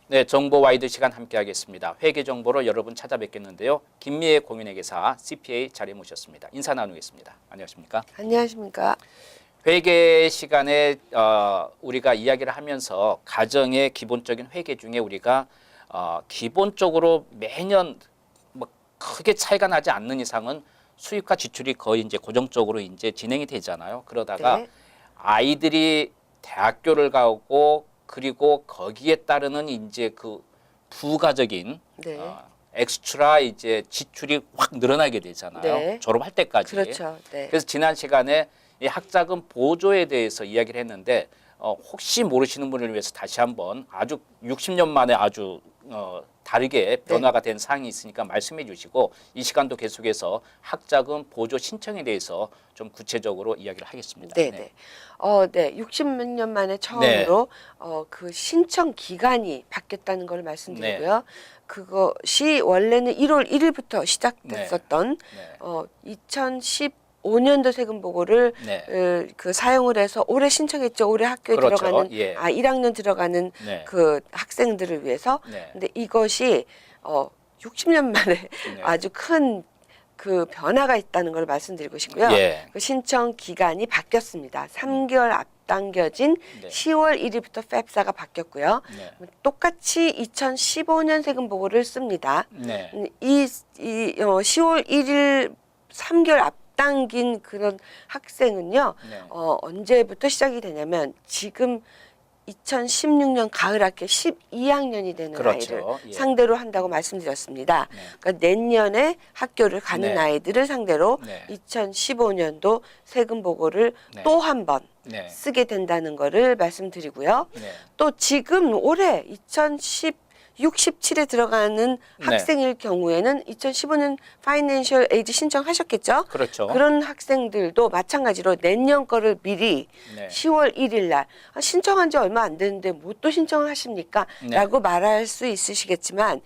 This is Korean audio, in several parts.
네, 정보 와이드 시간 함께하겠습니다. 회계 정보로 여러분 찾아뵙겠는데요. 김미애 공인회계사 CPA 자리에 모셨습니다. 인사 나누겠습니다. 안녕하십니까? 안녕하십니까? 회계 시간에 우리가 이야기를 하면서 가정의 기본적인 회계 중에 우리가 기본적으로 매년 뭐 크게 차이가 나지 않는 이상은 수입과 지출이 거의 이제 고정적으로 이제 진행이 되잖아요. 그러다가 네. 아이들이 대학교를 가고 그리고 거기에 따르는 이제 그 부가적인 네. 엑스트라 이제 지출이 확 늘어나게 되잖아요. 네. 졸업할 때까지. 그렇죠. 네. 그래서 지난 시간에 이 학자금 보조에 대해서 이야기를 했는데 혹시 모르시는 분을 위해서 다시 한번 아주 60년 만에 아주 다르게 변화가 된 사항이 있으니까 말씀해 주시고 이 시간도 계속해서 학자금 보조 신청에 대해서 좀 구체적으로 이야기를 하겠습니다. 네, 네. 네. 60몇 년 만에 처음으로 그 신청 기간이 바뀌었다는 걸 말씀드리고요. 그것이 원래는 1월 1일부터 시작됐었던 2015년도 세금 보고를 그 사용을 해서 올해 신청했죠. 올해 학교에 그렇죠. 들어가는 예. 1학년 들어가는 네. 그 학생들을 위해서. 네. 근데 이것이 60년 만에 네. 아주 큰 그 변화가 있다는 걸 말씀드리고 싶고요. 예. 그 신청 기간이 바뀌었습니다. 3개월 앞당겨진 네. 10월 1일부터 팹사가 바뀌었고요. 네. 똑같이 2015년 세금 보고를 씁니다. 네. 이 10월 1일 3개월 앞당긴 그런 학생은요. 네. 언제부터 시작이 되냐면 지금 2016년 가을 학기 12학년이 되는 그렇죠. 아이를 예. 상대로 한다고 말씀드렸습니다. 네. 그러니까 내년에 학교를 가는 네. 아이들을 상대로 네. 2015년도 세금 보고를 네. 또 한 번 네. 쓰게 된다는 거를 말씀드리고요. 네. 또 지금 올해 67에 들어가는 학생일 경우에는 2015년 파이낸셜 에이드 신청하셨겠죠? 그렇죠. 그런 학생들도 마찬가지로 내년 거를 미리 네. 10월 1일 날 신청한 지 얼마 안 됐는데 뭐 또 신청을 하십니까? 네. 라고 말할 수 있으시겠지만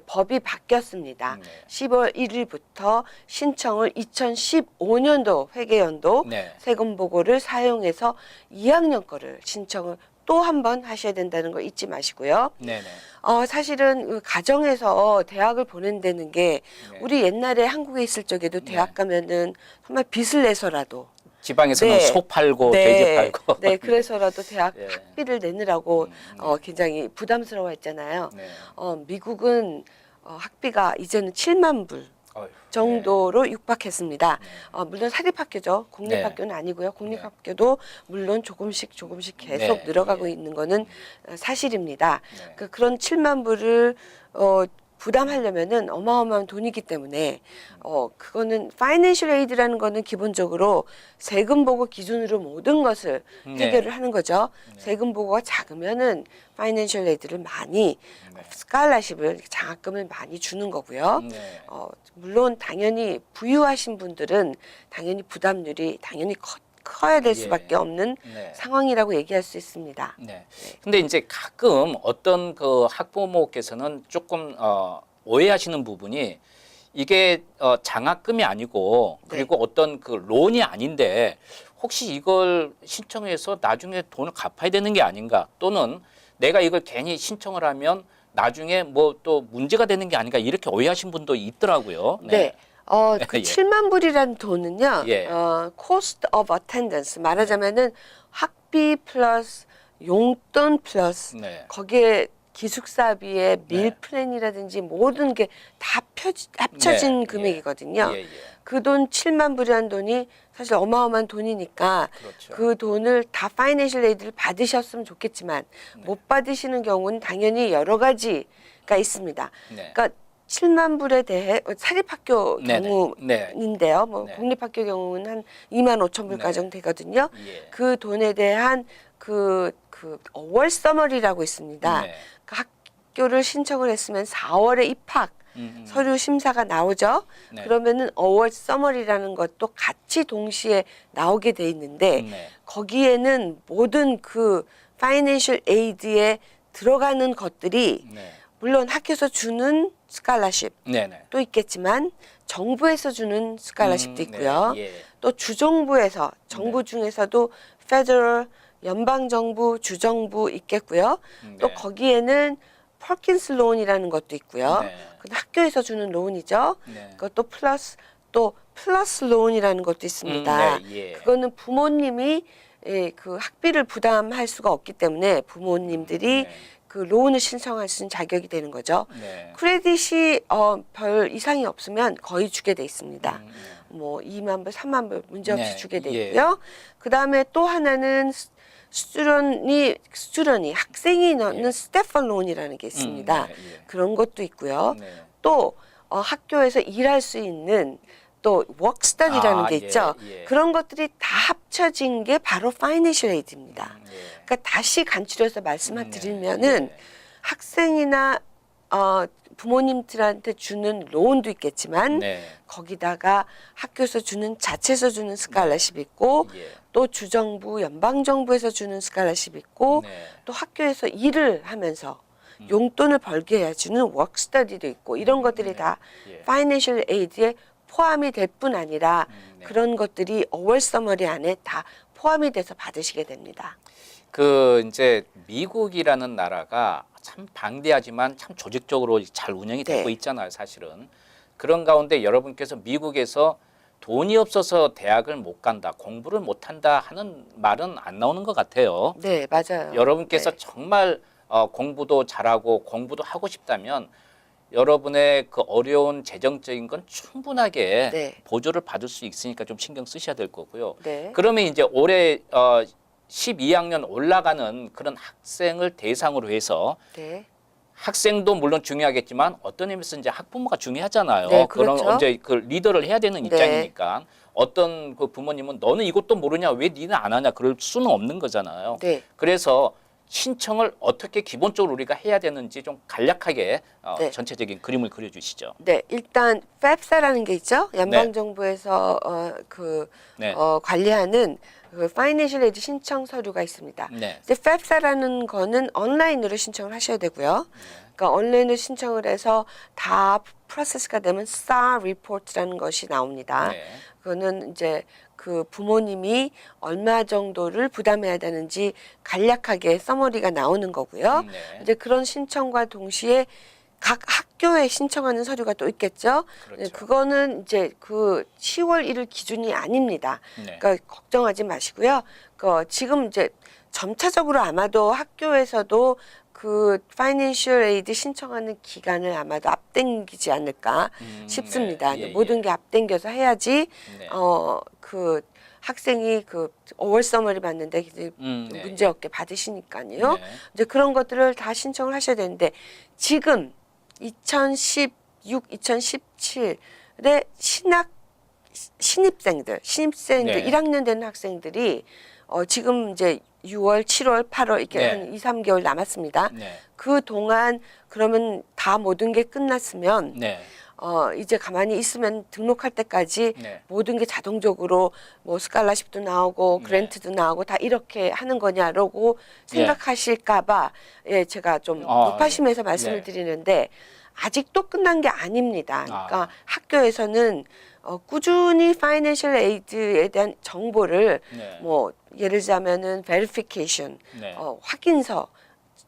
법이 바뀌었습니다. 네. 10월 1일부터 신청을 2015년도 회계연도 네. 세금 보고를 사용해서 2학년 거를 신청을 또 한 번 하셔야 된다는 거 잊지 마시고요. 네. 네. 사실은 그 가정에서 대학을 보낸다는 게 네. 우리 옛날에 한국에 있을 적에도 대학 가면은 정말 빚을 내서라도 지방에서는 소 팔고 네. 돼지 팔고. 네, 그래서라도 대학 예. 학비를 내느라고 굉장히 부담스러워했잖아요. 네. 미국은 학비가 이제는 7만 불 어휴, 정도로 육박했습니다. 물론 사립학교죠. 네. 공립학교는 아니고요. 공립학교도 물론 조금씩 계속 네. 늘어가고 예. 있는 거는 사실입니다. 네. 그런 7만 불을 부담하려면은 어마어마한 돈이기 때문에 그거는 파이낸셜 에이드라는 거는 기본적으로 세금 보고 기준으로 모든 것을 네. 해결을 하는 거죠. 세금 보고가 작으면은 파이낸셜 에이드를 많이 스칼라십을 장학금을 많이 주는 거고요. 네. 물론 당연히 부유하신 분들은 당연히 부담률이 당연히 커야 될 수밖에 없는 네. 상황이라고 얘기할 수 있습니다. 네. 근데 이제 가끔 어떤 그 학부모께서는 조금 오해하시는 부분이 이게 장학금이 아니고 그리고 어떤 그 론이 아닌데 혹시 이걸 신청해서 나중에 돈을 갚아야 되는 게 아닌가 또는 내가 이걸 괜히 신청을 하면 나중에 뭐 또 문제가 되는 게 아닌가 이렇게 오해하신 분도 있더라고요. 네. 그 예. 7만 불이라는 돈은요, 예. cost of attendance 말하자면은 학비 플러스 용돈 플러스 네. 거기에 기숙사비에 밀 네. 플랜이라든지 모든 게 다 합쳐진 네. 금액이거든요. 예, 예. 그 돈 7만 불이라는 돈이 사실 어마어마한 돈이니까 그렇죠. 그 돈을 다 파이낸셜 에이드를 받으셨으면 좋겠지만 못 받으시는 경우는 당연히 여러 가지가 있습니다. 네. 그러니까 7만 불에 대해 사립학교 네네. 경우인데요. 뭐 네. 공립학교 경우는 한 2만 5천 불 네. 가정 되거든요. 예. 그 돈에 대한 그 어월 서머리라고 있습니다. 네. 그 학교를 신청을 했으면 4월에 입학 서류 심사가 나오죠. 네. 그러면은 어월 서머리라는 것도 같이 동시에 나오게 돼 있는데 네. 거기에는 모든 그 파이낸셜 에이드에 들어가는 것들이 네. 물론 학교에서 주는 스칼라십 네네. 또 있겠지만 정부에서 주는 스칼라십도 있고요. 네. 예. 또 주정부에서 정부 중에서도 페더럴 연방 정부, 주정부 있겠고요. 또 네. 거기에는 퍼킨스 론이라는 것도 있고요. 네. 그건 학교에서 주는 론이죠. 네. 그것도 플러스 론이라는 것도 있습니다. 네, 예. 그거는 부모님이 그 학비를 부담할 수가 없기 때문에 부모님들이 네. 그 론을 신청할 수 있는 자격이 되는 거죠. 네. 크레딧이 별 이상이 없으면 거의 주게 돼 있습니다. 네. 뭐 2만 불, 3만 불 문제없이 네, 주게 돼 예. 있고요. 그다음에 또 하나는 스튜던이 학생이 넣는 예. 스테펀 론이라는 게 있습니다. 네, 예. 그런 것도 있고요. 네. 또 학교에서 일할 수 있는 또 워크스터디라는 게 예, 있죠. 예. 그런 것들이 다 합쳐진 게 바로 파이낸셜 에이드입니다. 예. 그러니까 다시 간추려서 말씀을 드리면은 예. 학생이나 부모님들한테 주는 론도 있겠지만 네. 거기다가 학교에서 주는 자체에서 주는 스칼러십 있고 예. 또 주정부 연방정부에서 주는 스칼러십 있고 네. 또 학교에서 일을 하면서 용돈을 벌게 해주는 워크스터디도 있고 이런 것들이 네. 다 예. 파이낸셜 에이드에 포함이 될 뿐 아니라 네. 그런 것들이 어월 서머리 안에 다 포함이 돼서 받으시게 됩니다. 그 이제 미국이라는 나라가 참 방대하지만 참 조직적으로 잘 운영이 되고 네. 있잖아요, 사실은. 그런 가운데 여러분께서 미국에서 돈이 없어서 대학을 못 간다, 공부를 못 한다 하는 말은 안 나오는 것 같아요. 네, 맞아요. 여러분께서 네. 정말 공부도 잘하고 공부도 하고 싶다면 여러분의 그 어려운 재정적인 건 충분하게 네. 보조를 받을 수 있으니까 좀 신경 쓰셔야 될 거고요. 네. 그러면 이제 올해 12학년 올라가는 그런 학생을 대상으로 해서 네. 학생도 물론 중요하겠지만 어떤 의미에서 이제 학부모가 중요하잖아요. 네, 그런 그렇죠. 이제 그 리더를 해야 되는 네. 입장이니까 어떤 그 부모님은 너는 이것도 모르냐 왜 니는 안 하냐 그럴 수는 없는 거잖아요. 네. 그래서 신청을 어떻게 기본적으로 우리가 해야 되는지 좀 간략하게 네. 전체적인 그림을 그려주시죠. 네, 일단 FAFSA라는 게 있죠. 연방정부에서 네. 관리하는 그 파이낸셜 에이드 신청 서류가 있습니다. 네. 이제 FAFSA라는 거는 온라인으로 신청을 하셔야 되고요. 그러니까 온라인으로 신청을 해서 다 프로세스가 되면 STAR 리포트라는 것이 나옵니다. 네. 그거는 이제 그 부모님이 얼마 정도를 부담해야 되는지 간략하게 서머리가 나오는 거고요. 네. 이제 그런 신청과 동시에 각 학교에 신청하는 서류가 또 있겠죠. 그렇죠. 그거는 이제 그 10월 1일 기준이 아닙니다. 네. 그러니까 걱정하지 마시고요. 지금 이제 점차적으로 아마도 학교에서도 그 파이낸셜 에이드 신청하는 기간을 아마도 앞당기지 않을까 싶습니다. 네. 예, 모든 예. 게 앞당겨서 해야지 네. 그 학생이 그 5월 서머리 받는데 이제 네. 문제 없게 받으시니까요. 네. 이제 그런 것들을 다 신청을 하셔야 되는데 지금 2016, 2017에 신입생들 네. 1학년 되는 학생들이 지금 이제 6월, 7월, 8월 이렇게 네. 한 2, 3개월 남았습니다. 네. 그 동안 그러면 다 모든 게 끝났으면 네. 이제 가만히 있으면 등록할 때까지 네. 모든 게 자동적으로 뭐 스칼라십도 나오고 네. 그랜트도 나오고 다 이렇게 하는 거냐라고 생각하실까봐 제가 좀 높아심에서 말씀을 네. 드리는데 아직도 끝난 게 아닙니다. 그러니까 학교에서는 꾸준히 파이낸셜 에이드에 대한 정보를 네. 뭐 예를 들자면은 verification 네. 확인서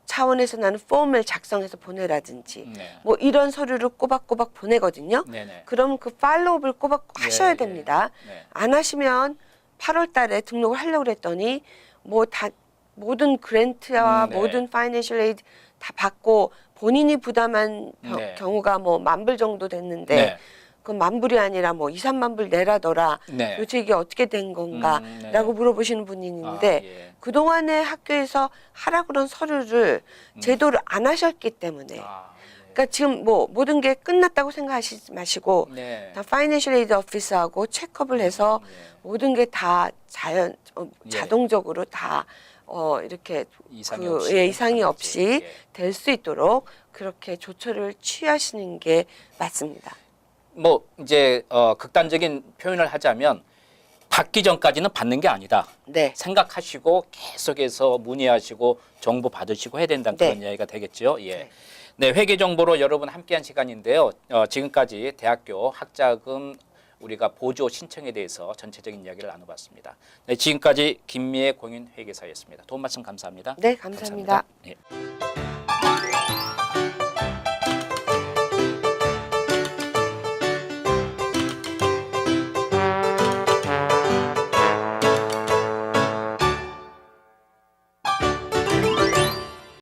차원에서 나는 폼을 작성해서 보내라든지 네. 뭐 이런 서류를 꼬박꼬박 보내거든요. 네네. 그럼 그 팔로우업을 꼬박 하셔야 예, 됩니다. 네. 안 하시면 8월 달에 등록을 하려고 그랬더니 뭐 다 모든 그랜트와 네. 모든 파이낸셜 에이드 다 받고 본인이 부담한 네. 경우가 뭐 10,000불 정도 됐는데 네. 그 10,000불이 아니라 뭐 2, 3만 불 내라더라. 네. 도대체 이게 어떻게 된 건가? 네. 라고 물어보시는 분이 있는데 예. 그동안에 학교에서 하라 그런 서류를 제도를 안 하셨기 때문에 네. 그러니까 지금 뭐 모든 게 끝났다고 생각하시지 마시고 네. 다 파이낸셜 에이드 오피스하고 체크업을 해서 모든 게 다 자동적으로 다 이렇게 이상이 없이 이상이 없이 예. 될 수 있도록 그렇게 조처를 취하시는 게 맞습니다. 뭐 이제 극단적인 표현을 하자면 받기 전까지는 받는 게 아니다. 네. 생각하시고 계속해서 문의하시고 정보 받으시고 해야 된다는 네. 그런 이야기가 되겠죠. 예. 네. 네, 회계 정보로 여러분 함께한 시간인데요. 지금까지 대학교 학자금 우리가 보조 신청에 대해서 전체적인 이야기를 나눠봤습니다. 네, 지금까지 김미애 공인회계사였습니다. 도움 말씀 감사합니다. 네, 감사합니다. 감사합니다. 예.